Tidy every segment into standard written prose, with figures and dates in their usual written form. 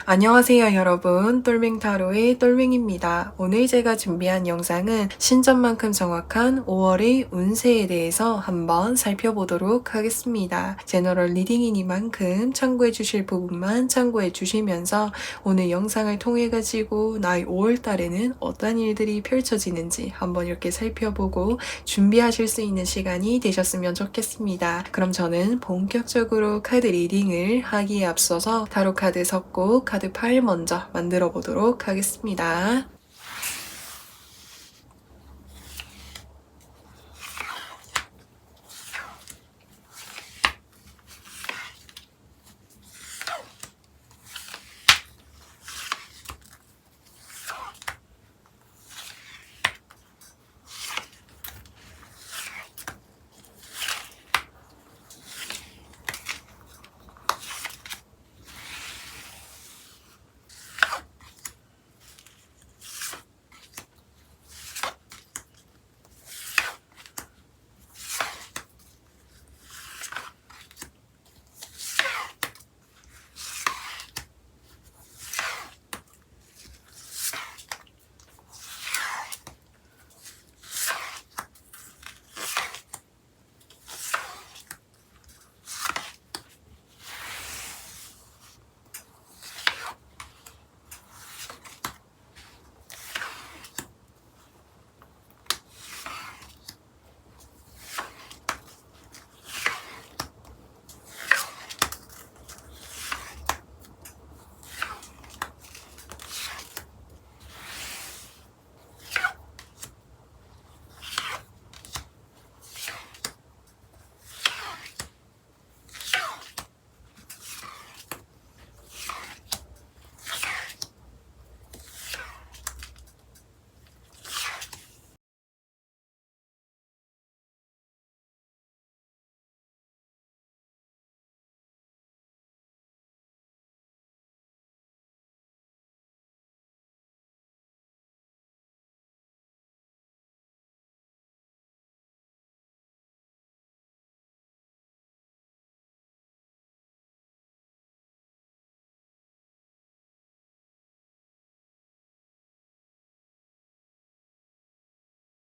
안녕하세요 여러분, 똘맹타로의 똘맹입니다. 오늘 제가 준비한 영상은 신점만큼 정확한 5월의 운세에 대해서 한번 살펴보도록 하겠습니다. 제너럴 리딩이니만큼 참고해 주실 부분만 참고해 주시면서 오늘 영상을 통해 가지고 나의 5월달에는 어떤 일들이 펼쳐지는지 한번 이렇게 살펴보고 준비하실 수 있는 시간이 되셨으면 좋겠습니다. 그럼 저는 본격적으로 카드 리딩을 하기에 앞서서 타로 카드 섞고 카드 파일 먼저 만들어 보도록 하겠습니다.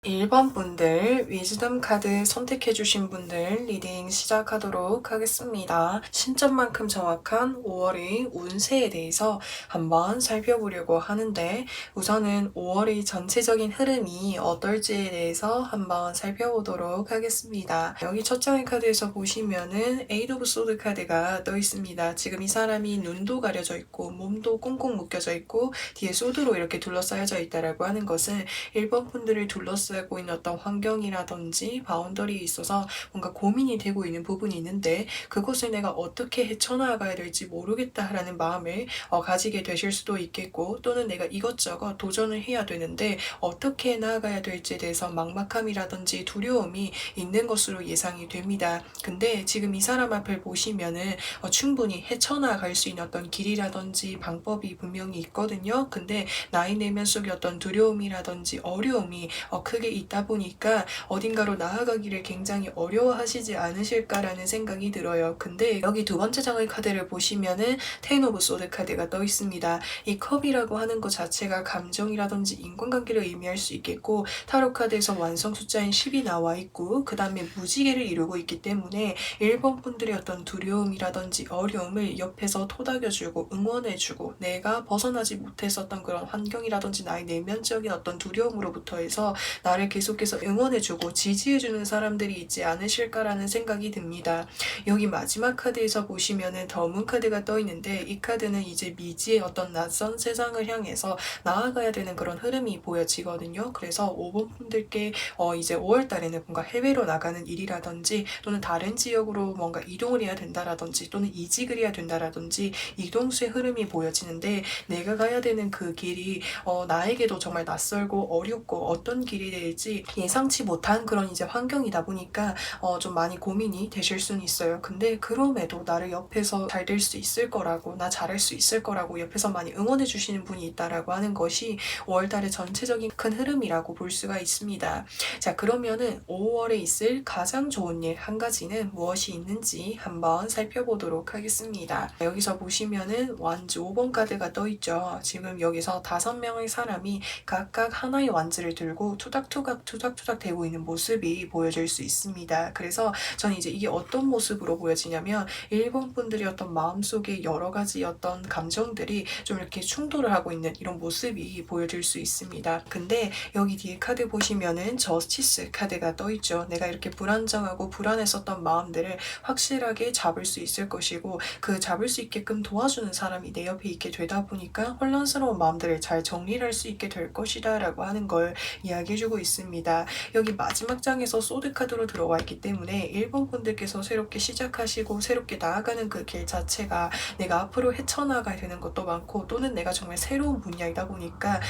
일 번 분들, 위즈덤 카드 선택해주신 분들 리딩 시작하도록 하겠습니다. 신점만큼 정확한 5월의 운세에 대해서 한번 살펴보려고 하는데 우선은 5월의 전체적인 흐름이 어떨지에 대해서 한번 살펴보도록 하겠습니다. 여기 첫 장의 카드에서 보시면은 에이드 오브 소드 카드가 떠 있습니다. 지금 이 사람이 눈도 가려져 있고 몸도 꽁꽁 묶여져 있고 뒤에 소드로 이렇게 둘러싸여져 있다라고 하는 것은 1번 분들을 둘러싸고 있는 어떤 환경이라든지 바운더리에 있어서 뭔가 고민이 되고 있는 부분이 있는데 그것을 내가 어떻게 헤쳐나가야 될지 모르겠다라는 마음을 가지게 되실 수도 있겠고 또는 내가 이것저것 도전을 해야 되는데 어떻게 나아가야 될지에 대해서 막막함이라든지 두려움이 있는 것으로 예상이 됩니다. 근데 지금 이 사람 앞을 보시면은 충분히 헤쳐나갈 수 있는 어떤 길이라든지 방법이 분명히 있거든요. 근데 나이 내면 속에 어떤 두려움이라든지 어려움이 크게 있다 보니까 어딘가로 나아가기를 굉장히 어려워하시지 않으실까라는 생각이 들어요. 근데 여기 두 번째 장의 카드를 보시면은 텐 오브 소드 카드가 떠 있습니다. 이 컵이라고 하는 것 자체가 감정이라든지 인간관계를 의미할 수 있겠고 타로 카드에서 완성 숫자인 10이 나와 있고 그 다음에 무지개를 이루고 있기 때문에 1번 분들의 어떤 두려움이라든지 어려움을 옆에서 토닥여주고 응원해주고 내가 벗어나지 못했었던 그런 환경이라든지 나의 내면적인 어떤 두려움으로부터 해서 나를 계속해서 응원해주고 지지해주는 사람들이 있지 않으실까라는 생각이 듭니다. 여기 마지막 카드에서 보시면은 더문 카드가 떠 있는데 이 카드는 이제 미지의 어떤 낯선 세상을 향해서 나아가야 되는 그런 흐름이 보여지거든요. 그래서 5번 분들께 이제 5월 달에는 뭔가 해외로 나가는 일이라든지 또는 다른 지역으로 뭔가 이동을 해야 된다라든지 또는 이직을 해야 된다라든지 이동수의 흐름이 보여지는데 내가 가야 되는 그 길이 나에게도 정말 낯설고 어렵고 어떤 길이 될지 예상치 못한 그런 이제 환경이다 보니까 좀 많이 고민이 되실 수는 있어요. 근데 그럼에도 나를 옆에서 잘 될 수 있을 거라고, 나 잘할 수 있을 거라고 옆에서 많이 응원해 주시는 분이 있다라고 하는 것이 5월달의 전체적인 큰 흐름이라고 볼 수가 있습니다. 자, 그러면은 5월에 있을 가장 좋은 일 한 가지는 무엇이 있는지 한번 살펴보도록 하겠습니다. 여기서 보시면은 완주 5번 카드가 떠있죠. 지금 여기서 5명의 사람이 각각 하나의 완주를 들고 투닥투닥 대고 있는 모습이 보여질 수 있습니다. 그래서 저는 이제 이게 어떤 모습으로 보여지냐면 일본 분들이 어떤 마음속에 여러 가지 어떤 감정들이 좀 이렇게 충돌을 하고 있는 이런 모습이 보여질 수 있습니다. 근데 여기 뒤에 카드 보시면은 저스티스 카드가 떠있죠. 내가 이렇게 불안정하고 불안했었던 마음들을 확실하게 잡을 수 있을 것이고, 그 잡을 수 있게끔 도와주는 사람이 내 옆에 있게 되다 보니까 혼란스러운 마음들을 잘 정리를 할 수 있게 될 것이다 라고 하는 걸 이야기해주고 있습니다. 여기 마지막 장에서 소드 카드로 들어와 있기 때문에 일본 분들께서 새롭게 시작하시고 새롭게 나아가는 그 길 자체가 내가 앞으로 헤쳐나가야 되는 것도 많고, 또는 내가 정말 새로운 분야이다 보니까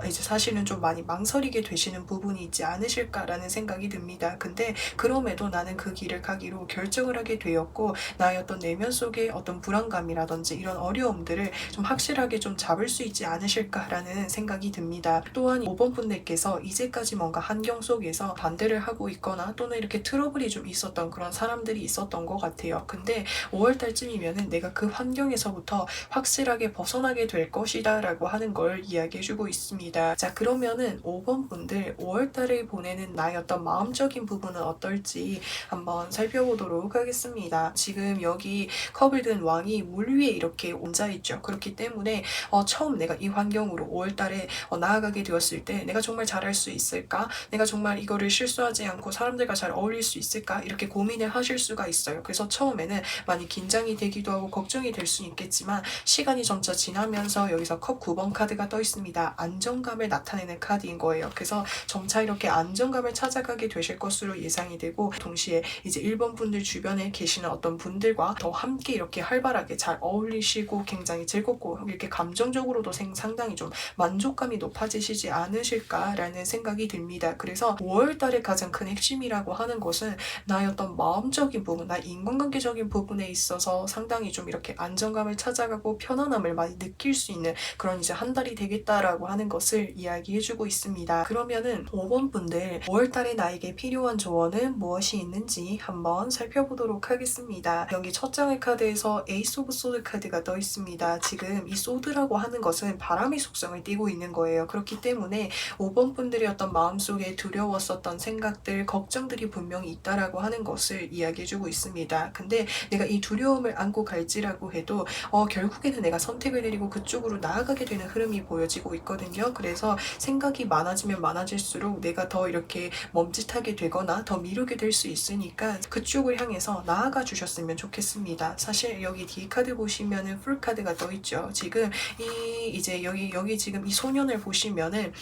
이제 사실은 좀 많이 망설이게 되시는 부분이 있지 않으실까라는 생각이 듭니다. 근데 그럼에도 나는 그 길을 가기로 결정을 하게 되었고, 나의 어떤 내면 속에 어떤 불안감이라든지 이런 어려움들을 좀 확실하게 좀 잡을 수 있지 않으실까라는 생각이 듭니다. 또한 5번 분들께서 이제까지 뭔가 환경 속에서 반대를 하고 있거나 또는 이렇게 트러블이 좀 있었던 그런 사람들이 있었던 것 같아요. 근데 5월달쯤이면은 내가 그 환경에서부터 확실하게 벗어나게 될 것이다 라고 하는 걸 이야기해주고 있습니다. 자, 그러면은 5번 분들 5월달을 보내는 나의 어떤 마음적인 부분은 어떨지 한번 살펴보도록 하겠습니다. 지금 여기 컵을 든 왕이 물 위에 이렇게 앉아있죠. 그렇기 때문에 처음 내가 이 환경으로 5월달에 나아가게 되었을 때 내가 정말 잘할 수 있을까? 내가 정말 이거를 실수하지 않고 사람들과 잘 어울릴 수 있을까? 이렇게 고민을 하실 수가 있어요. 그래서 처음에는 많이 긴장이 되기도 하고 걱정이 될 수 있겠지만, 시간이 점차 지나면서 여기서 컵 9번 카드가 떠 있습니다. 안정감을 나타내는 카드인 거예요. 그래서 점차 이렇게 안정감을 찾아가게 되실 것으로 예상이 되고, 동시에 이제 1번 분들 주변에 계시는 어떤 분들과 더 함께 이렇게 활발하게 잘 어울리시고 굉장히 즐겁고 이렇게 감정적으로도 상당히 좀 만족감이 높아지시지 않으실까라는 생각이 듭니다. 그래서 5월달의 가장 큰 핵심이라고 하는 것은 나의 어떤 마음적인 부분, 나 인간관계적인 부분에 있어서 상당히 좀 이렇게 안정감을 찾아가고 편안함을 많이 느낄 수 있는 그런 이제 한 달이 되겠다라고 하는 것을 이야기해주고 있습니다. 그러면은 5번 분들 5월달에 나에게 필요한 조언은 무엇이 있는지 한번 살펴보도록 하겠습니다. 여기 첫 장의 카드에서 에이스 오브 소드 카드가 떠 있습니다. 지금 이 소드라고 하는 것은 바람의 속성을 띠고 있는 거예요. 그렇기 때문에 5번 분들이 어떤 마음속에 두려웠었던 생각들, 걱정들이 분명히 있다라고 하는 것을 이야기해주고 있습니다. 근데 내가 이 두려움을 안고 갈지라고 해도 결국에는 내가 선택을 내리고 그쪽으로 나아가게 되는 흐름이 보여지고 있거든요. 그래서 생각이 많아지면 많아질수록 내가 더 이렇게 멈칫하게 되거나 더 미루게 될 수 있으니까 그쪽을 향해서 나아가 주셨으면 좋겠습니다. 사실 여기 D 카드 보시면은 풀 카드가 떠 있죠. 지금 이제 여기 지금 이 소년을 보시면은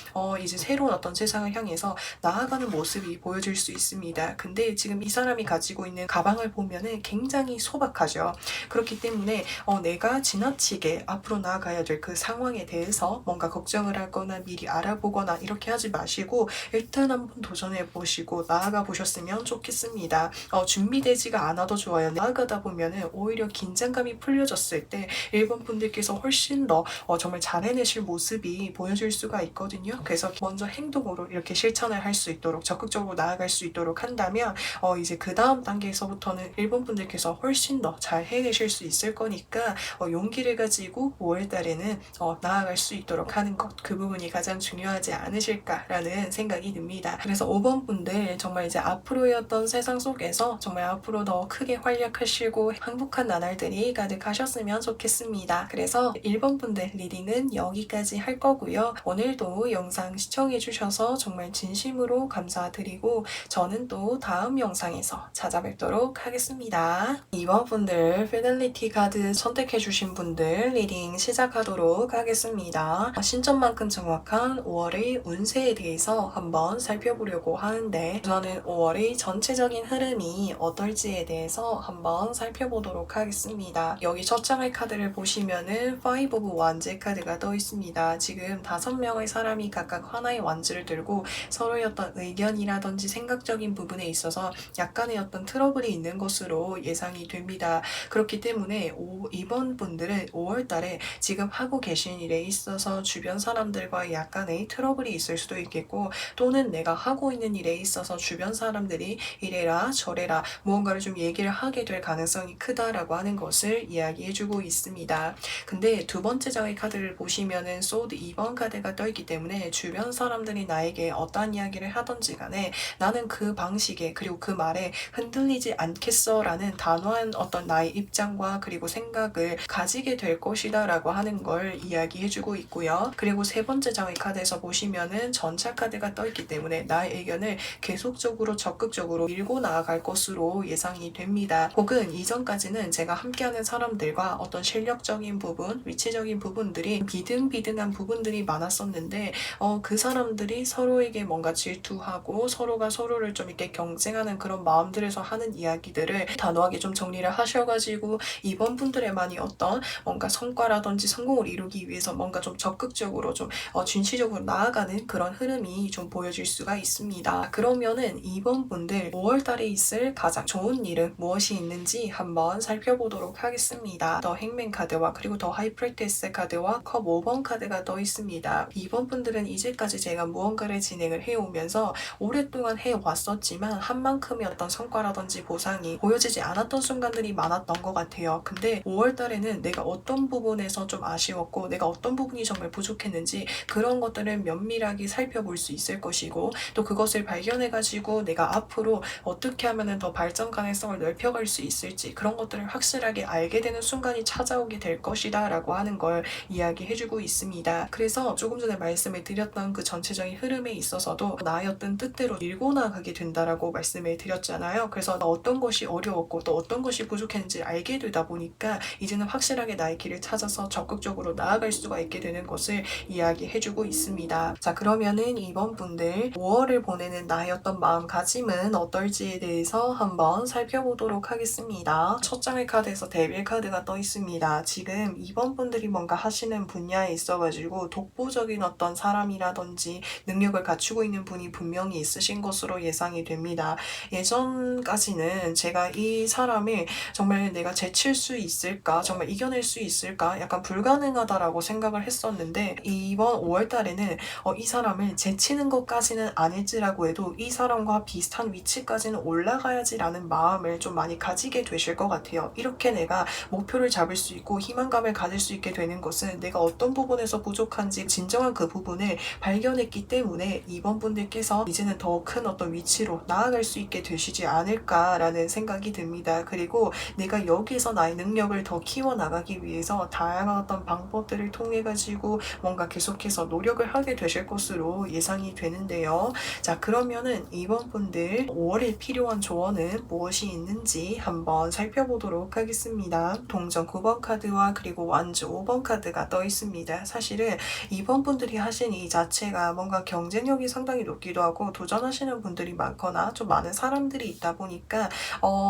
이제 새로운 어떤 세상을 향해서 나아가는 모습이 보여질 수 있습니다. 근데 지금 이 사람이 가지고 있는 가방을 보면은 굉장히 소박하죠. 그렇기 때문에 내가 지나치게 앞으로 나아가야 될 그 상황에 대해서 뭔가 걱정을 하거나 미리 알아보거나 이렇게 하지 마시고 일단 한번 도전해 보시고 나아가 보셨으면 좋겠습니다. 준비되지가 않아도 좋아요. 나아가다 보면은 오히려 긴장감이 풀려졌을 때 일본 분들께서 훨씬 더 정말 잘 해내실 모습이 보여질 수가 있거든요. 그래서 먼저 행동으로 이렇게 실천을 할 수 있도록 적극적으로 나아갈 수 있도록 한다면 이제 그 다음 단계에서부터는 일본 분들께서 훨씬 더 잘 해내실 수 있을 거니까 용기를 가지고 5월달에는 나아갈 수 있도록 하는 것, 그 부분이 가장 중요하지 않으실까라는 생각이 듭니다. 그래서 5번 분들 정말 이제 앞으로의 어떤 세상 속에서 정말 앞으로 더 크게 활약하시고 행복한 나날들이 가득하셨으면 좋겠습니다. 그래서 1번 분들 리딩은 여기까지 할 거고요. 오늘도 영상 시청해주셔서 정말 진심으로 감사드리고 저는 또 다음 영상에서 찾아뵙도록 하겠습니다. 2번 분들 피델리티 카드 선택해주신 분들 리딩 시작하도록 하겠습니다. 신점만큼 정확한 5월의 운세에 대해서 한번 살펴보려고 하는데, 우선은 5월의 전체적인 흐름이 어떨지에 대해서 한번 살펴보도록 하겠습니다. 여기 첫 장의 카드를 보시면은 5 of Wands 카드가 떠 있습니다. 지금 5명의 사람이 각각 하나의 완즈를 들고 하고 서로의 어떤 의견이라든지 생각적인 부분에 있어서 약간의 어떤 트러블이 있는 것으로 예상이 됩니다. 그렇기 때문에 이번 분들은 5월 달에 지금 하고 계신 일에 있어서 주변 사람들과 약간의 트러블이 있을 수도 있겠고, 또는 내가 하고 있는 일에 있어서 주변 사람들이 이래라 저래라 무언가를 좀 얘기를 하게 될 가능성이 크다라고 하는 것을 이야기해주고 있습니다. 근데 두 번째 장의 카드를 보시면은 소드 2번 카드가 떠있기 때문에 주변 사람들이 나에게 어떠한 이야기를 하던지 간에 나는 그 방식에 그리고 그 말에 흔들리지 않겠어 라는 단호한 어떤 나의 입장과 그리고 생각을 가지게 될 것이다 라고 하는 걸 이야기해주고 있고요. 그리고 세 번째 장의 카드에서 보시면은 전차 카드가 떠있기 때문에 나의 의견을 계속적으로 적극적으로 밀고 나아갈 것으로 예상이 됩니다. 혹은 이전까지는 제가 함께하는 사람들과 어떤 실력적인 부분, 위치적인 부분들이 비등비등한 부분들이 많았었는데 그 사람들이 서로에게 뭔가 질투하고 서로가 서로를 좀 이렇게 경쟁하는 그런 마음들에서 하는 이야기들을 단호하게 좀 정리를 하셔가지고 이번 분들의만이 어떤 뭔가 성과라든지 성공을 이루기 위해서 뭔가 좀 적극적으로 좀 진취적으로 나아가는 그런 흐름이 좀 보여질 수가 있습니다. 그러면은 이번 분들 5월달에 있을 가장 좋은 일은 무엇이 있는지 한번 살펴보도록 하겠습니다. 더 행맨 카드와 그리고 더 하이프레티스 카드와 컵 5번 카드가 떠 있습니다. 이번 분들은 이제까지 제가 무언가를 진행을 해오면서 오랫동안 해왔었지만 한 만큼의 어떤 성과라든지 보상이 보여지지 않았던 순간들이 많았던 것 같아요. 근데 5월달에는 내가 어떤 부분에서 좀 아쉬웠고 내가 어떤 부분이 정말 부족했는지 그런 것들을 면밀하게 살펴볼 수 있을 것이고, 또 그것을 발견해가지고 내가 앞으로 어떻게 하면 더 발전 가능성을 넓혀갈 수 있을지 그런 것들을 확실하게 알게 되는 순간이 찾아오게 될 것이다 라고 하는 걸 이야기해주고 있습니다. 그래서 조금 전에 말씀을 드렸던 그 전체적인 흐름에 있어서도 나의 어떤 뜻대로 밀고 나가게 된다라고 말씀을 드렸잖아요. 그래서 어떤 것이 어려웠고 또 어떤 것이 부족했는지 알게 되다 보니까 이제는 확실하게 나의 길을 찾아서 적극적으로 나아갈 수가 있게 되는 것을 이야기해주고 있습니다. 자, 그러면은 이번 분들 5월을 보내는 나의 어떤 마음가짐은 어떨지에 대해서 한번 살펴보도록 하겠습니다. 첫 장의 카드에서 데빌 카드가 떠 있습니다. 지금 이번 분들이 뭔가 하시는 분야에 있어가지고 독보적인 어떤 사람이라든지 능력을 갖추고 있는 분이 분명히 있으신 것으로 예상이 됩니다. 예전까지는 제가 이 사람을 정말 내가 제칠 수 있을까, 정말 이겨낼 수 있을까, 약간 불가능하다라고 생각을 했었는데 이번 5월달에는 이 사람을 제치는 것까지는 아닐지라고 해도 이 사람과 비슷한 위치까지는 올라가야지라는 마음을 좀 많이 가지게 되실 것 같아요. 이렇게 내가 목표를 잡을 수 있고 희망감을 가질 수 있게 되는 것은 내가 어떤 부분에서 부족한지 진정한 그 부분을 발견했기 때문에 이번 분들께서 이제는 더 큰 어떤 위치로 나아갈 수 있게 되시지 않을까라는 생각이 듭니다. 그리고 내가 여기서 나의 능력을 더 키워나가기 위해서 다양한 어떤 방법들을 통해 가지고 뭔가 계속해서 노력을 하게 되실 것으로 예상이 되는데요. 자, 그러면은 이번 분들 5월에 필요한 조언은 무엇이 있는지 한번 살펴보도록 하겠습니다. 동전 9번 카드와 그리고 완주 5번 카드가 떠 있습니다. 사실은 이번 분들이 하신 이 자체가 뭔가 경쟁력이 상당히 높기도 하고 도전하시는 분들이 많거나 좀 많은 사람들이 있다 보니까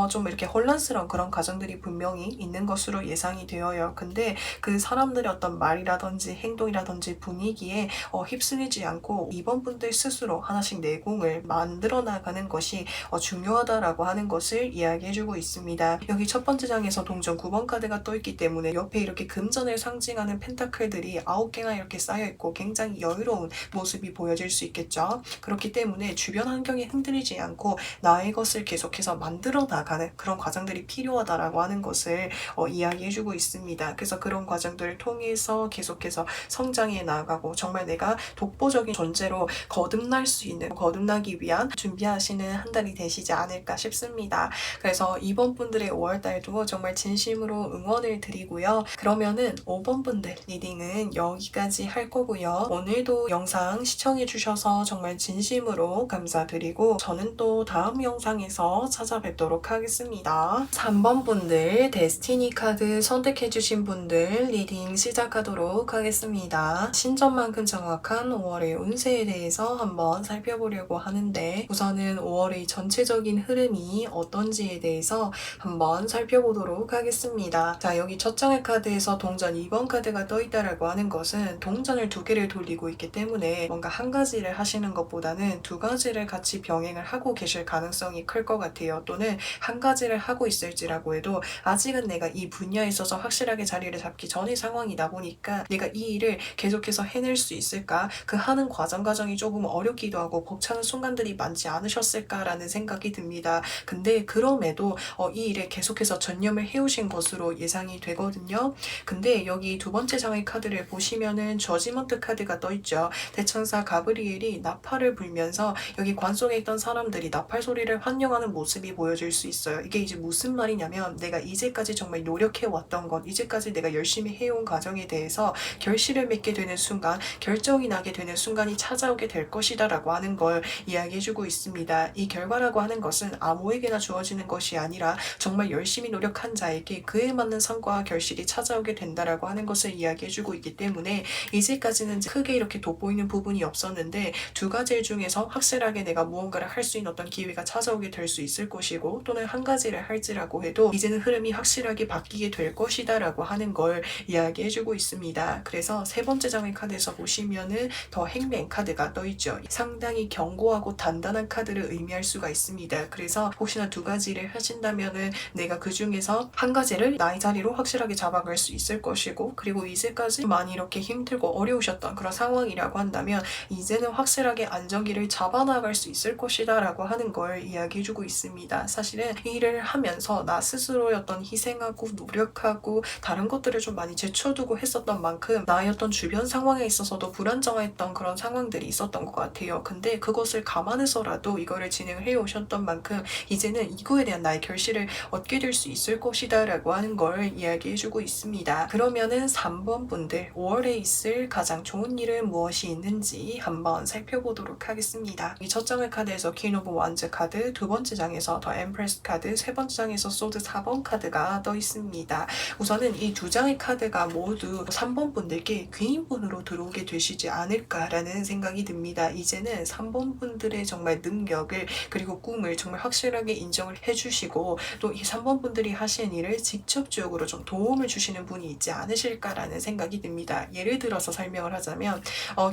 좀 이렇게 혼란스러운 그런 과정들이 분명히 있는 것으로 예상이 되어요. 근데 그 사람들의 어떤 말이라든지 행동이라든지 분위기에 휩쓸리지 않고 이번 분들 스스로 하나씩 내공을 만들어 나가는 것이 중요하다라고 하는 것을 이야기해주고 있습니다. 여기 첫 번째 장에서 동전 9번 카드가 떠 있기 때문에 옆에 이렇게 금전을 상징하는 펜타클들이 9개나 이렇게 쌓여있고 굉장히 여유로운 모습이 보여질 수 있겠죠. 그렇기 때문에 주변 환경에 흔들리지 않고 나의 것을 계속해서 만들어 나가는 그런 과정들이 필요하다라고 하는 것을 이야기해주고 있습니다. 그래서 그런 과정들을 통해서 계속해서 성장해 나가고 정말 내가 독보적인 존재로 거듭날 수 있는, 거듭나기 위한 준비하시는 한 달이 되시지 않을까 싶습니다. 그래서 이번 분들의 5월달도 정말 진심으로 응원을 드리고요. 그러면은 5번 분들 리딩은 여기까지 할 거고요. 오늘도 영상 시청해주셔서 정말 진심으로 감사드리고 저는 또 다음 영상에서 찾아뵙도록 하겠습니다. 3번 분들 데스티니 카드 선택해주신 분들 리딩 시작하도록 하겠습니다. 신점만큼 정확한 5월의 운세에 대해서 한번 살펴보려고 하는데 우선은 5월의 전체적인 흐름이 어떤지에 대해서 한번 살펴보도록 하겠습니다. 자, 여기 첫 장의 카드에서 동전 2번 카드가 떠있다라고 하는 것은 동전을 두 개를 돌리고 있기 때문에 뭔가 한 가지 가지를 하시는 것보다는 두 가지를 같이 병행을 하고 계실 가능성이 클 것 같아요. 또는 한 가지를 하고 있을지라고 해도 아직은 내가 이 분야에 있어서 확실하게 자리를 잡기 전의 상황이다 보니까 내가 이 일을 계속해서 해낼 수 있을까? 그 하는 과정이 조금 어렵기도 하고 벅차는 순간들이 많지 않으셨을까라는 생각이 듭니다. 근데 그럼에도 이 일에 계속해서 전념을 해오신 것으로 예상이 되거든요. 근데 여기 두 번째 장의 카드를 보시면은 저지먼트 카드가 떠있죠. 대천사 가브리엘이 나팔을 불면서 여기 관 속에 있던 사람들이 나팔 소리를 환영하는 모습이 보여질 수 있어요. 이게 이제 무슨 말이냐면 내가 이제까지 정말 노력해왔던 것, 이제까지 내가 열심히 해온 과정에 대해서 결실을 맺게 되는 순간, 결정이 나게 되는 순간이 찾아오게 될 것이다 라고 하는 걸 이야기해주고 있습니다. 이 결과라고 하는 것은 아무에게나 주어지는 것이 아니라 정말 열심히 노력한 자에게 그에 맞는 성과와 결실이 찾아오게 된다라고 하는 것을 이야기해주고 있기 때문에 이제까지는 크게 이렇게 돋보이는 부분이 없었는데 두 가지 중에서 확실하게 내가 무언가를 할 수 있는 어떤 기회가 찾아오게 될 수 있을 것이고 또는 한 가지를 할지라고 해도 이제는 흐름이 확실하게 바뀌게 될 것이다 라고 하는 걸 이야기해주고 있습니다. 그래서 세 번째 장의 카드에서 보시면은 더 행맨 카드가 떠있죠. 상당히 견고하고 단단한 카드를 의미할 수가 있습니다. 그래서 혹시나 두 가지를 하신다면은 내가 그 중에서 한 가지를 나의 자리로 확실하게 잡아갈 수 있을 것이고 그리고 이제까지 많이 이렇게 힘들고 어려우셨던 그런 상황이라고 한다면 이제는 확실하게 안정기를 잡아나갈 수 있을 것이다 라고 하는 걸 이야기해주고 있습니다. 사실은 이 일을 하면서 나 스스로의 어떤 희생하고 노력하고 다른 것들을 좀 많이 제쳐두고 했었던 만큼 나의 어떤 주변 상황에 있어서도 불안정했던 그런 상황들이 있었던 것 같아요. 근데 그것을 감안해서라도 이거를 진행을 해오셨던 만큼 이제는 이거에 대한 나의 결실을 얻게 될 수 있을 것이다 라고 하는 걸 이야기해주고 있습니다. 그러면은 3번 분들 5월에 있을 가장 좋은 일은 무엇이 있는지 한번 살펴보도록 하겠습니다. 이 첫 장의 카드에서 퀸 오브 완즈 카드, 두 번째 장에서 더 엠프레스 카드, 세 번째 장에서 소드 4번 카드가 떠 있습니다. 우선은 이 두 장의 카드가 모두 3번 분들께 귀인분으로 들어오게 되시지 않을까라는 생각이 듭니다. 이제는 3번 분들의 정말 능력을 그리고 꿈을 정말 확실하게 인정을 해주시고 또 이 3번 분들이 하시는 일을 직접적으로 좀 도움을 주시는 분이 있지 않으실까라는 생각이 듭니다. 예를 들어서 설명을 하자면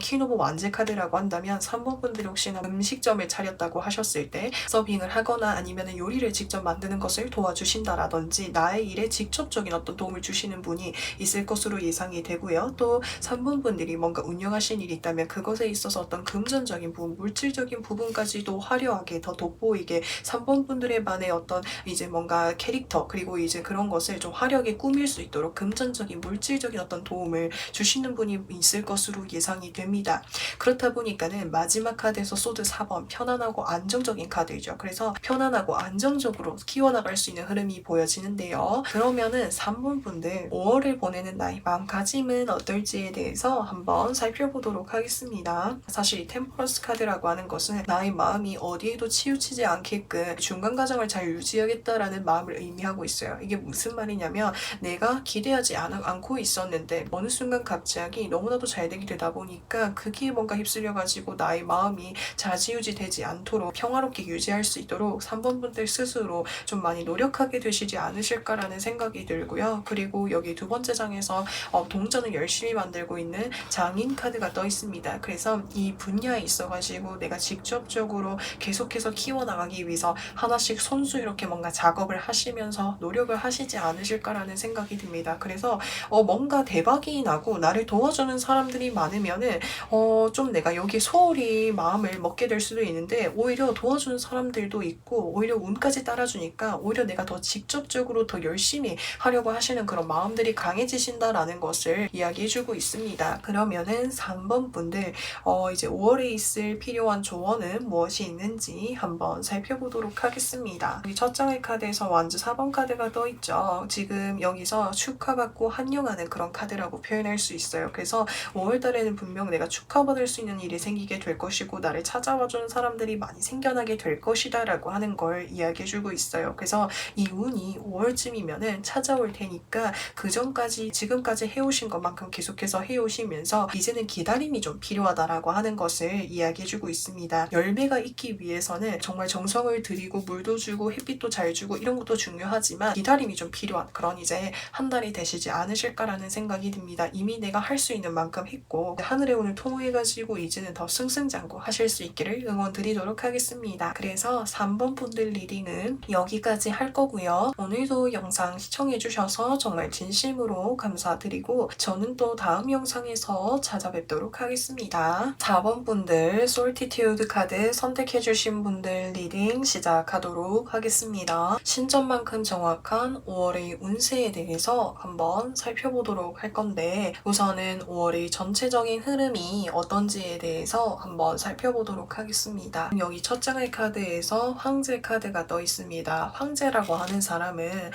퀸 오브 완즈 카드라고 한다면 3번 분들이 혹시나 음식점을 차렸다고 하셨을 때 서빙을 하거나 아니면 요리를 직접 만드는 것을 도와주신다라든지 나의 일에 직접적인 어떤 도움을 주시는 분이 있을 것으로 예상이 되고요. 또 3번 분들이 뭔가 운영하신 일이 있다면 그것에 있어서 어떤 금전적인 부분, 물질적인 부분까지도 화려하게 더 돋보이게 3번 분들의 반의 어떤 이제 뭔가 캐릭터 그리고 이제 그런 것을 좀 화려하게 꾸밀 수 있도록 금전적인 물질적인 어떤 도움을 주시는 분이 있을 것으로 예상이 됩니다. 그렇다 보니까는 마지막 카드에서 소드 4번 편안하고 안정적인 카드이죠. 그래서 편안하고 안정적으로 키워나갈 수 있는 흐름이 보여지는데요. 그러면은 3번 분들 5월을 보내는 나의 마음가짐은 어떨지에 대해서 한번 살펴보도록 하겠습니다. 사실 이 템퍼런스 카드라고 하는 것은 나의 마음이 어디에도 치우치지 않게끔 중간 과정을 잘 유지하겠다라는 마음을 의미하고 있어요. 이게 무슨 말이냐면 내가 기대하지 않고 있었는데 어느 순간 갑자기 너무나도 잘 되게 되다 보니까 그게 뭔가 휩쓸려가지고 나의 마음이 좌지우지 되지 않도록 평화롭게 유지할 수 있도록 3번 분들 스스로 좀 많이 노력하게 되시지 않으실까라는 생각이 들고요. 그리고 여기 두 번째 장에서 동전을 열심히 만들고 있는 장인 카드가 떠 있습니다. 그래서 이 분야에 있어가지고 내가 직접적으로 계속해서 키워나가기 위해서 하나씩 손수 이렇게 뭔가 작업을 하시면서 노력을 하시지 않으실까라는 생각이 듭니다. 그래서 뭔가 대박이 나고 나를 도와주는 사람들이 많으면은 좀 내가 여기 소홀히 마음을 먹게 될 수도 있는데 오히려 도와주는 사람들도 있고 오히려 운까지 따라주니까 오히려 내가 더 직접적으로 더 열심히 하려고 하시는 그런 마음들이 강해지신다라는 것을 이야기해주고 있습니다. 그러면은 3번 분들 이제 5월에 있을 필요한 조언은 무엇이 있는지 한번 살펴보도록 하겠습니다. 이 첫 장의 카드에서 완즈 4번 카드가 떠있죠. 지금 여기서 축하받고 환영하는 그런 카드라고 표현할 수 있어요. 그래서 5월달에는 분명 내가 축하받을 수 있는 일이 생기게 될 것이고 나를 찾아와주는 사람들이 많이 생겨나게 될 것이다 라고 하는 걸 이야기해주고 있어요. 그래서 이 운이 5월쯤이면은 찾아올 테니까 그 전까지 지금까지 해오신 것만큼 계속해서 해오시면서 이제는 기다림이 좀 필요하다라고 하는 것을 이야기해주고 있습니다. 열매가 있기 위해서는 정말 정성을 들이고 물도 주고 햇빛도 잘 주고 이런 것도 중요하지만 기다림이 좀 필요한 그런 이제 한 달이 되시지 않으실까라는 생각이 듭니다. 이미 내가 할 수 있는 만큼 했고 하늘의 운을 통해가지고 그리고 이제는 더 승승장구 하실 수 있기를 응원드리도록 하겠습니다. 그래서 3번 분들 리딩은 여기까지 할 거고요. 오늘도 영상 시청해주셔서 정말 진심으로 감사드리고 저는 또 다음 영상에서 찾아뵙도록 하겠습니다. 4번 분들 솔티튜드 카드 선택해주신 분들 리딩 시작하도록 하겠습니다. 신점만큼 정확한 5월의 운세에 대해서 한번 살펴보도록 할 건데 우선은 5월의 전체적인 흐름이 어떤지에 대해서 한번 살펴보도록 하겠습니다. 여기 첫 장의 카드에서 황제 카드가 떠 있습니다. 황제라고 하는 사람은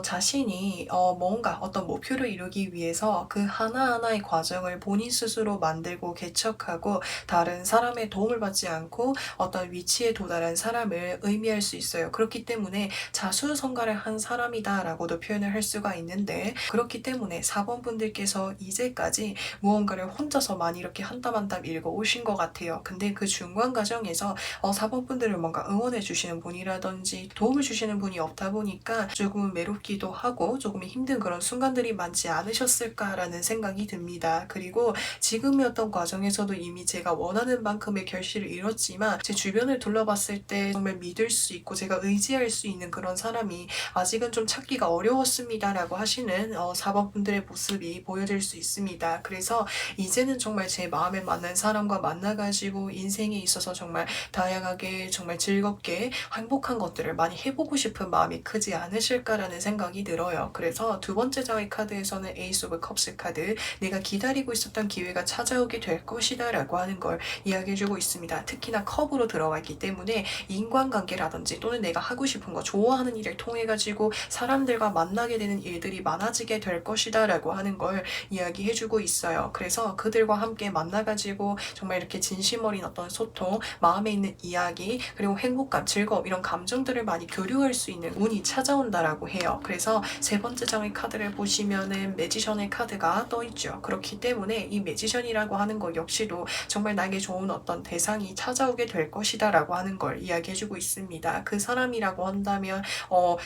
자신이 뭔가 어떤 목표를 이루기 위해서 그 하나하나의 과정을 본인 스스로 만들고 개척하고 다른 사람의 도움을 받지 않고 어떤 위치에 도달한 사람을 의미할 수 있어요. 그렇기 때문에 자수성가를 한 사람이다 라고도 표현을 할 수가 있는데 그렇기 때문에 4번 분들께서 이제까지 무언가를 혼자서 많이 이렇게 한 땀 한 땀 읽어 오신 것 같아요. 근데 그 중간 과정에서 4번 분들을 뭔가 응원해 주시는 분이라든지 도움을 주시는 분이 없다 보니까 조금 외롭기도 하고 조금 힘든 그런 순간들이 많지 않으셨을까라는 생각이 듭니다. 그리고 지금의 어떤 과정에서도 이미 제가 원하는 만큼의 결실을 이뤘지만 제 주변을 둘러봤을 때 정말 믿을 수 있고 제가 의지할 수 있는 그런 사람이 아직은 좀 찾기가 어려웠습니다 라고 하시는 4번 분들의 모습이 보여질 수 있습니다. 그래서 이제는 정말 제 마음에 맞는 사람과 만나가지고 인생에 있어서 정말 다양하게 정말 즐겁게 행복한 것들을 많이 해보고 싶은 마음이 크지 않으실까라는 생각이 들어요. 그래서 두 번째 장의 카드에서는 에이스 오브 컵스 카드, 내가 기다리고 있었던 기회가 찾아오게 될 것이다 라고 하는 걸 이야기해주고 있습니다. 특히나 컵으로 들어와 있기 때문에 인간관계라든지 또는 내가 하고 싶은 거 좋아하는 일을 통해 가지고 사람들과 만나게 되는 일들이 많아지게 될 것이다 라고 하는 걸 이야기해주고 있어요. 그래서 그들과 함께 만나가지고 정말 이렇게 진심 어린 어떤 소통, 마음에 있는 이야기, 그리고 행복감, 즐거움 이런 감정들을 많이 교류할 수 있는 운이 찾아온다라고 해요. 그래서 세 번째 장의 카드를 보시면은 매지션의 카드가 떠있죠. 그렇기 때문에 이 매지션이라고 하는 것 역시도 정말 나에게 좋은 어떤 대상이 찾아오게 될 것이다 라고 하는 걸 이야기해주고 있습니다. 그 사람이라고 한다면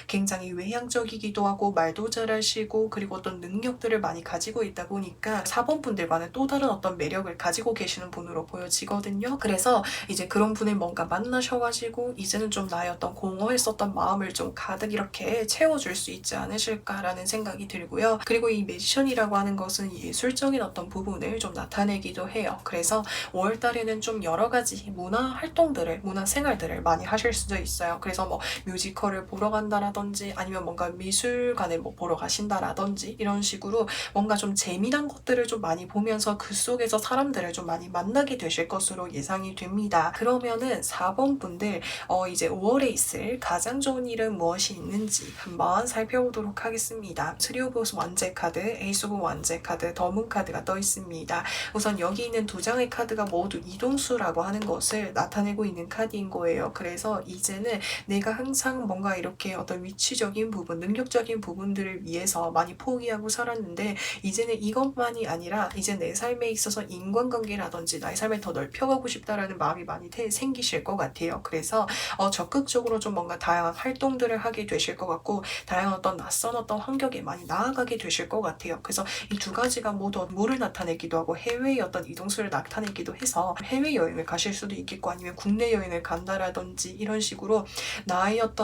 굉장히 외향적이기도 하고 말도 잘하시고 그리고 어떤 능력들을 많이 가지고 있다 보니까 4번 분들과는 또 다른 어떤 매력을 가지고 계시는 분으로 보여지거든요. 그래서 이제 그런 분을 뭔가 만나셔가지고 이제는 좀 나의 어떤 공허했었던 마음을 좀 가득 이렇게 채워줄 수 있지 않으실까라는 생각이 들고요. 그리고 이 매지션이라고 하는 것은 예술적인 어떤 부분을 좀 나타내기도 해요. 그래서 5월달에는 좀 여러 가지 문화 활동들을, 문화 생활들을 많이 하실 수도 있어요. 그래서 뭐 뮤지컬을 보러 간다라든지 아니면 뭔가 미술관을 뭐 보러 가신다라든지 이런 식으로 뭔가 좀 재미난 것들을 좀 많이 보면서 그 속에서 사람들을 좀 많이 만나게 되실 것으로 예상이 됩니다. 그러면은 4번 분들 이제 5월에 있을 가장 좋은 일은 무엇이 있는지 한번 살펴보도록 하겠습니다. 트리 오브 완제 카드, 에이스 오브 완제 카드, 더문 카드가 떠 있습니다. 우선 여기 있는 두 장의 카드가 모두 이동수라고 하는 것을 나타내고 있는 카드인 거예요. 그래서 이제는 내가 항상 뭔가 이렇게 어떤 위치적인 부분, 능력적인 부분들을 위해서 많이 포기하고 살았는데 이제는 이것만이 아니라 이제 내 삶에 있어서 인간관계라든지 나의 삶을 더 넓혀가고 싶다라는 마음이 많이 생기실 것 같아요. 그래서 적극적으로 좀 뭔가 다양한 활동들을 하게 되실 것 같고 다양한 어떤 낯선 어떤 환경에 많이 나아가게 되실 것 같아요. 그래서 이 두 가지가 모두 뭐를 나타내기도 하고 해외의 어떤 이동수를 나타내기도 해서 해외여행을 가실 수도 있겠고 아니면 국내 여행을 간다라든지 이런 식으로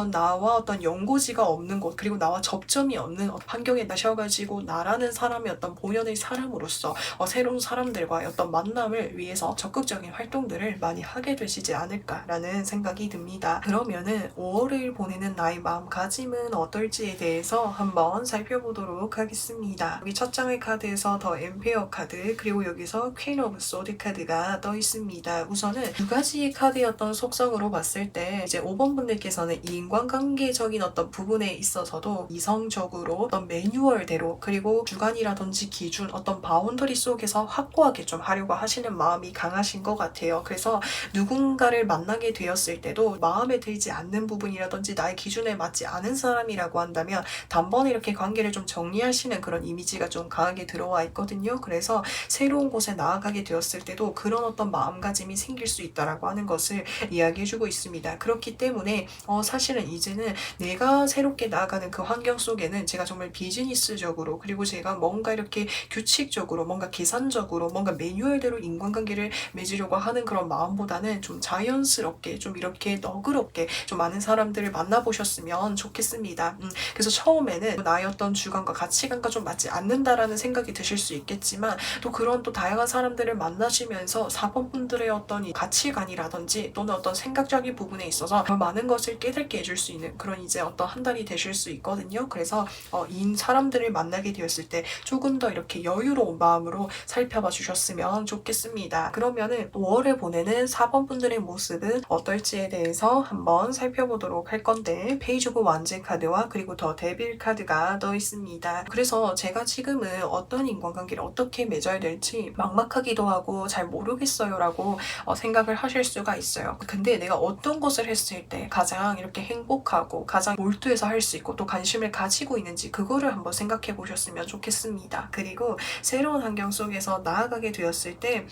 나와 어떤 연고지가 없는 곳 그리고 나와 접점이 없는 환경에 나셔가지고 나라는 사람의 어떤 본연의 사람으로서 새로운 사람들과의 어떤 만남을 위해서 적극적인 활동들을 많이 하게 되시지 않을까라는 생각이 듭니다. 그러면은 5월을 보내는 나의 마음가짐은 어떨지에 대해서 한번 살펴보도록 하겠습니다. 여기 첫 장의 카드에서 더 엠페어 카드 그리고 여기서 퀸 오브 소드 카드가 떠 있습니다. 우선은 두 가지의 카드였던 속성으로 봤을 때 이제 5번 분들께서는 인간관계적인 어떤 부분에 있어서도 이성적으로 어떤 매뉴얼대로 그리고 주관이라든지 기준 어떤 바운더리 속에서 확고하게 좀 하려고 하시는 마음이 강하신 것 같아요. 그래서 누군가를 만나게 되었을 때도 마음에 들지 않는 부분이라든지 나의 기준에 맞지 않은 사람이라고 한다면 단번에 이렇게 관계를 좀 정리하시는 그런 이미지가 좀 강하게 들어와 있거든요. 그래서 새로운 곳에 나아가게 되었을 때도 그런 어떤 마음가짐이 생길 수 있다라고 하는 것을 이야기해주고 있습니다. 그렇기 때문에 사실은 이제는 내가 새롭게 나아가는 그 환경 속에는 제가 정말 비즈니스적으로 그리고 제가 뭔가 이렇게 규칙적으로 뭔가 계산적으로 뭔가 매뉴얼대로 인간관계를 맺으려고 하는 그런 마음보다는 좀 자연스럽게 좀 이렇게 너그럽게 좀 많은 사람들을 만나보셨으면 좋겠습니다. 그래서 처음에는 나의 어떤 주관과 가치관과 좀 맞지 않는다라는 생각이 드실 수 있겠지만 또 그런 또 다양한 사람들을 만나시면서 4번 분들의 어떤 이 가치관이라든지 또는 어떤 생각적인 부분에 있어서 더 많은 것을 깨닫게 해줄 수 있는 그런 이제 어떤 한 달이 되실 수 있거든요. 그래서 이 사람들을 만나게 되었을 때 조금 더 이렇게 여유로운 마음으로 살펴봐 주셨으면 좋겠습니다. 그러면은 5월에 보내는 4번 분들의 모습은 어떨지에 대해서 한번 살펴보도록 할 건데 페이지 오브 완즈 카드와 그리고 더 데빌 카드가 떠 있습니다. 그래서 제가 지금은 어떤 인간관계를 어떻게 맺어야 될지 막막하기도 하고 잘 모르겠어요 라고 생각을 하실 수가 있어요. 근데 내가 어떤 것을 했을 때 가장 이렇게 행복하고 가장 몰두해서 할 수 있고 또 관심을 가지고 있는지 그거를 한번 생각해 보셨으면 좋겠습니다. 그리고 새로운 환경 속에서 나아가게 되었을 때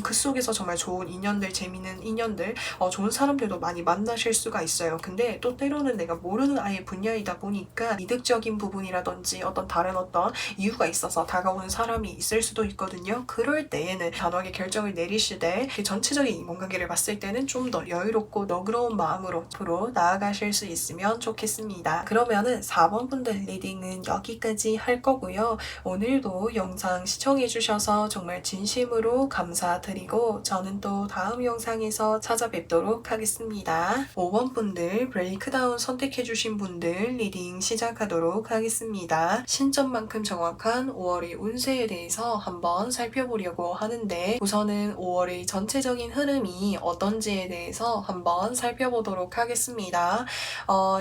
그 속에서 정말 좋은 인연들, 재미있는 인연들, 좋은 사람들도 많이 만나실 수가 있어요. 근데 또 때로는 내가 모르는 아예 분야이다 보니까 이득적인 부분이라든지 어떤 다른 어떤 이유가 있어서 다가오는 사람이 있을 수도 있거든요. 그럴 때에는 단호하게 결정을 내리시되 전체적인 인간관계를 봤을 때는 좀 더 여유롭고 너그러운 마음으로 앞으로 나아가실 수 있으면 좋겠습니다. 그러면은 4번 분들 리딩은 여기까지 할 거고요. 오늘도 영상 시청해주셔서 정말 진심으로 감사드리고 저는 또 다음 영상에서 찾아뵙도록 하겠습니다. 5번 분들 브레이크다운 선택해주신 분들 리딩 시작하도록 하겠습니다. 신점만큼 정확한 5월의 운세에 대해서 한번 살펴보려고 하는데 우선은 5월의 전체적인 흐름이 어떤지에 대해서 한번 살펴보도록 하겠습니다.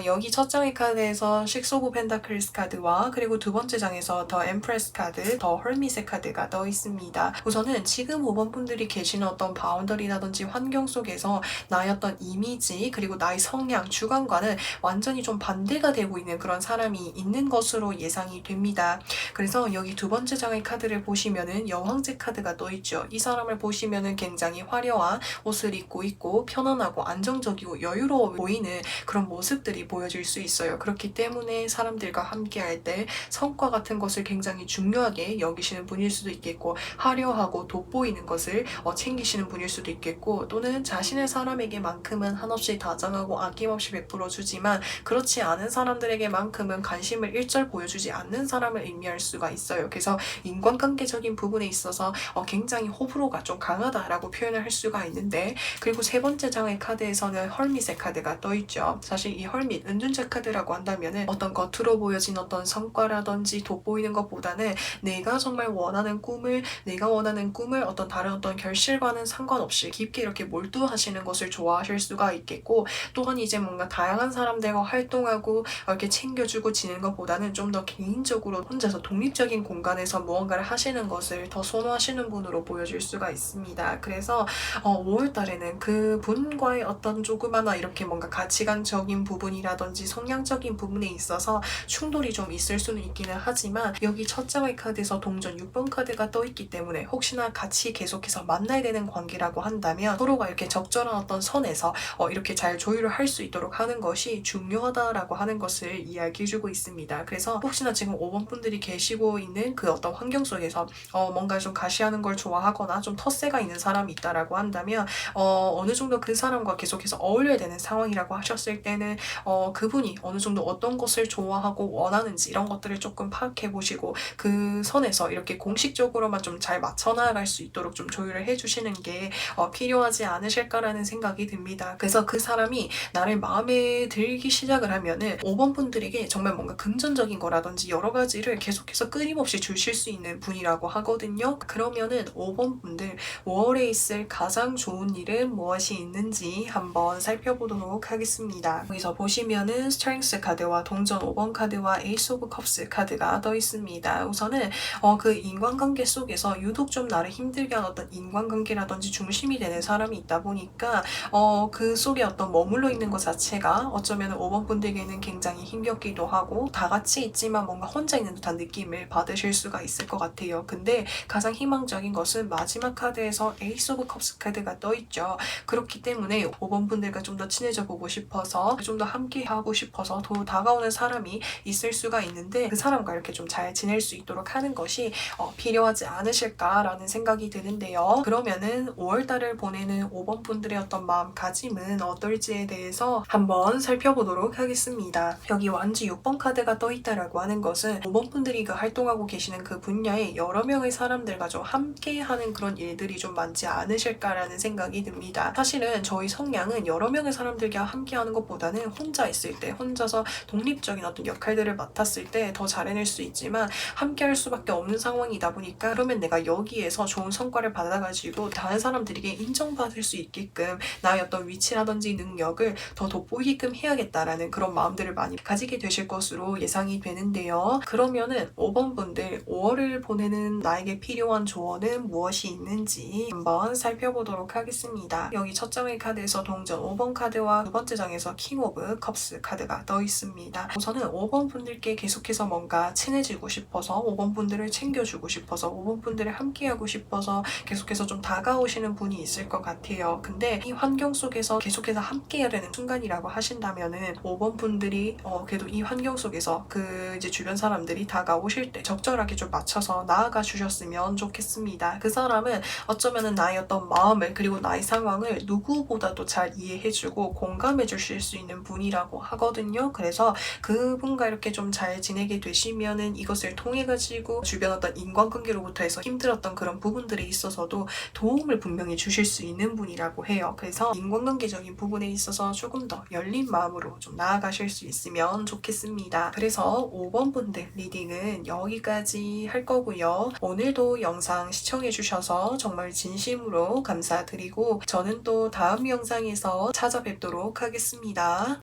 여기 첫 장의 카드에서 식스 오브 펜타클스 카드와 그리고 두 번째 장에서 더 엠프레스 카드, 더 헐밋의 카드가 떠 있습니다. 우선은 지금 5번 분들이 계시는 어떤 바운더리라든지 환경 속에서 나의 어떤 이미지 그리고 나의 성향, 주관과는 완전히 좀 반대가 되고 있는 그런 사람이 있는 것으로 예상이 됩니다. 그래서 여기 두 번째 장의 카드를 보시면은 여왕제 카드가 떠 있죠. 이 사람을 보시면은 굉장히 화려한 옷을 입고 있고 편안하고 안정적이고 여유로워 보이는 그런 모습들이 보여질 수 있어요. 그렇기 때문에 사람들과 함께 할 때 성과 같은 것을 굉장히 중요하게 여기시는 분일 수도 있겠고 화려하고 돋보이는 것을 챙기시는 분일 수도 있겠고 또는 자신의 사람에게만큼은 한없이 다정하고 아낌없이 베풀어 주지만 그렇지 않은 사람들에게만큼은 관심을 일절 보여주지 않는 사람을 의미할 수가 있어요. 그래서 인간관계적인 부분에 있어서 굉장히 호불호가 좀 강하다라고 표현을 할 수가 있는데 그리고 세 번째 장의 카드에서는 헐밋의 카드가 떠있죠. 사실 이 헐밋, 은둔자 카드라고 한다면은 어떤 겉으로 보여진 어떤 성과라든지 돋보이는 것보다는 내가 정말 원하는 꿈을 어떤 다른 어떤 결실과는 상관없이 깊게 이렇게 몰두하시는 것을 좋아하실 수가 있겠고 또한 이제 뭔가 다양한 사람들과 활동하고 이렇게 챙겨주고 지내는 것보다는 좀 더 개인적으로 혼자서 독립적인 공간에서 무언가를 하시는 것을 더 선호하시는 분으로 보여질 수가 있습니다. 그래서 5월달에는 그 분과의 어떤 조그마나 이렇게 뭔가 가치관적인 부분이라든지 성향적인 부분에 있어서 충돌이 좀 있을 수는 있기는 하지만 여기 첫 장의 카드에서 동전 6번 카드가 떠있기 때문에 혹시나 같이 계속해서 만나야 되는 관계라고 한다면 서로가 이렇게 적절한 어떤 선에서 이렇게 잘 조율을 할 수 있도록 하는 것이 중요하다라고 하는 것을 이야기해주고 있습니다. 그래서 혹시나 지금 5번 분들이 계시고 있는 그 어떤 환경 속에서 뭔가 좀 가시하는 걸 좋아하거나 좀 텃세가 있는 사람이 있다라고 한다면 어느 정도 그 사람과 계속해서 어울려야 되는 상황이라고 하셨을 때는 그분이 어느 정도 어떤 것을 좋아하고 원하는지 이런 것들을 조금 파악해 보시고 그 선에서 이렇게 공식적으로만 좀 잘 맞춰 나갈 수 있도록 좀 조율을 해주시는 게 필요하지 않으실까라는 생각이 듭니다. 그래서 그 사람이 나를 마음에 들기 시작을 하면은 5번 분들에게 정말 뭔가 금전적인 거라든지 여러 가지를 계속해서 끊임없이 주실 수 있는 분이라고 하거든요. 그러면은 5번 분들 5월에 있을 가장 좋은 일은 무엇이 있는지 한번 살펴보도록 하겠습니다. 여기서 보시면은 스트렝스 카드와 동전 5번 카드와 에이스 오브 컵스 카드가 떠 있습니다. 우선은 그 인간관계 속에서 유독 좀 나를 힘들게 하는 어떤 인간관계라든지 중심이 되는 사람이 있다 보니까 그 속에 어떤 머물러 있는 것 자체가 어쩌면 5번 분들에게는 굉장히 힘겹기도 하고 다 같이 있지만 뭔가 혼자 있는 듯한 느낌을 받으실 수가 있을 것 같아요. 근데 가장 희망적인 것은 마지막 카드에서 에이스 오브 컵스 카드가 떠있죠. 그렇기 때문에 5번 분들과 좀 더 친해져 보고 싶어서 좀 더 함께 하고 싶어서 더 다가오는 사람이 있을 수가 있는데 그 사람과 이렇게 좀 잘 지낼 수 있도록 하는 것이 필요하지 않으실까라는 생각이 되는데요. 그러면은 5월달을 보내는 5번 분들의 어떤 마음가짐은 어떨지에 대해서 한번 살펴보도록 하겠습니다. 여기 완지 6번 카드가 떠있다라고 하는 것은 5번 분들이 그 활동하고 계시는 그 분야에 여러 명의 사람들과 좀 함께하는 그런 일들이 좀 많지 않으실까라는 생각이 듭니다. 사실은 저희 성향은 여러 명의 사람들과 함께하는 것보다는 혼자 있을 때, 혼자서 독립적인 어떤 역할들을 맡았을 때 더 잘해낼 수 있지만 함께할 수밖에 없는 상황이다 보니까 그러면 내가 여기에서 좋은 성과를 받아가지고 다른 사람들에게 인정받을 수 있게끔 나의 어떤 위치라든지 능력을 더 돋보이게끔 해야겠다라는 그런 마음들을 많이 가지게 되실 것으로 예상이 되는데요. 그러면은 5번 분들 5월을 보내는 나에게 필요한 조언은 무엇이 있는지 한번 살펴보도록 하겠습니다. 여기 첫 장의 카드에서 동전 5번 카드와 두 번째 장에서 킹 오브 컵스 카드가 떠 있습니다. 우선은 5번 분들께 계속해서 뭔가 친해지고 싶어서 5번 분들을 챙겨주고 싶어서 5번 분들을 함께하고 싶어서 계속해서 좀 다가오시는 분이 있을 것 같아요. 근데 이 환경 속에서 계속해서 함께해야 되는 순간이라고 하신다면은 5번 분들이 그래도 이 환경 속에서 그 이제 주변 사람들이 다가오실 때 적절하게 좀 맞춰서 나아가 주셨으면 좋겠습니다. 그 사람은 어쩌면은 나의 어떤 마음을 그리고 나의 상황을 누구보다도 잘 이해해주고 공감해 주실 수 있는 분이라고 하거든요. 그래서 그분과 이렇게 좀 잘 지내게 되시면은 이것을 통해 가지고 주변 어떤 인간관계로부터 해서 힘들었던 그런 부분들에 있어서도 도움을 분명히 주실 수 있는 분이라고 해요. 그래서 인간관계적인 부분에 있어서 조금 더 열린 마음으로 좀 나아가실 수 있으면 좋겠습니다. 그래서 5번 분들 리딩은 여기까지 할 거고요. 오늘도 영상 시청해 주셔서 정말 진심으로 감사드리고 저는 또 다음 영상에서 찾아뵙도록 하겠습니다.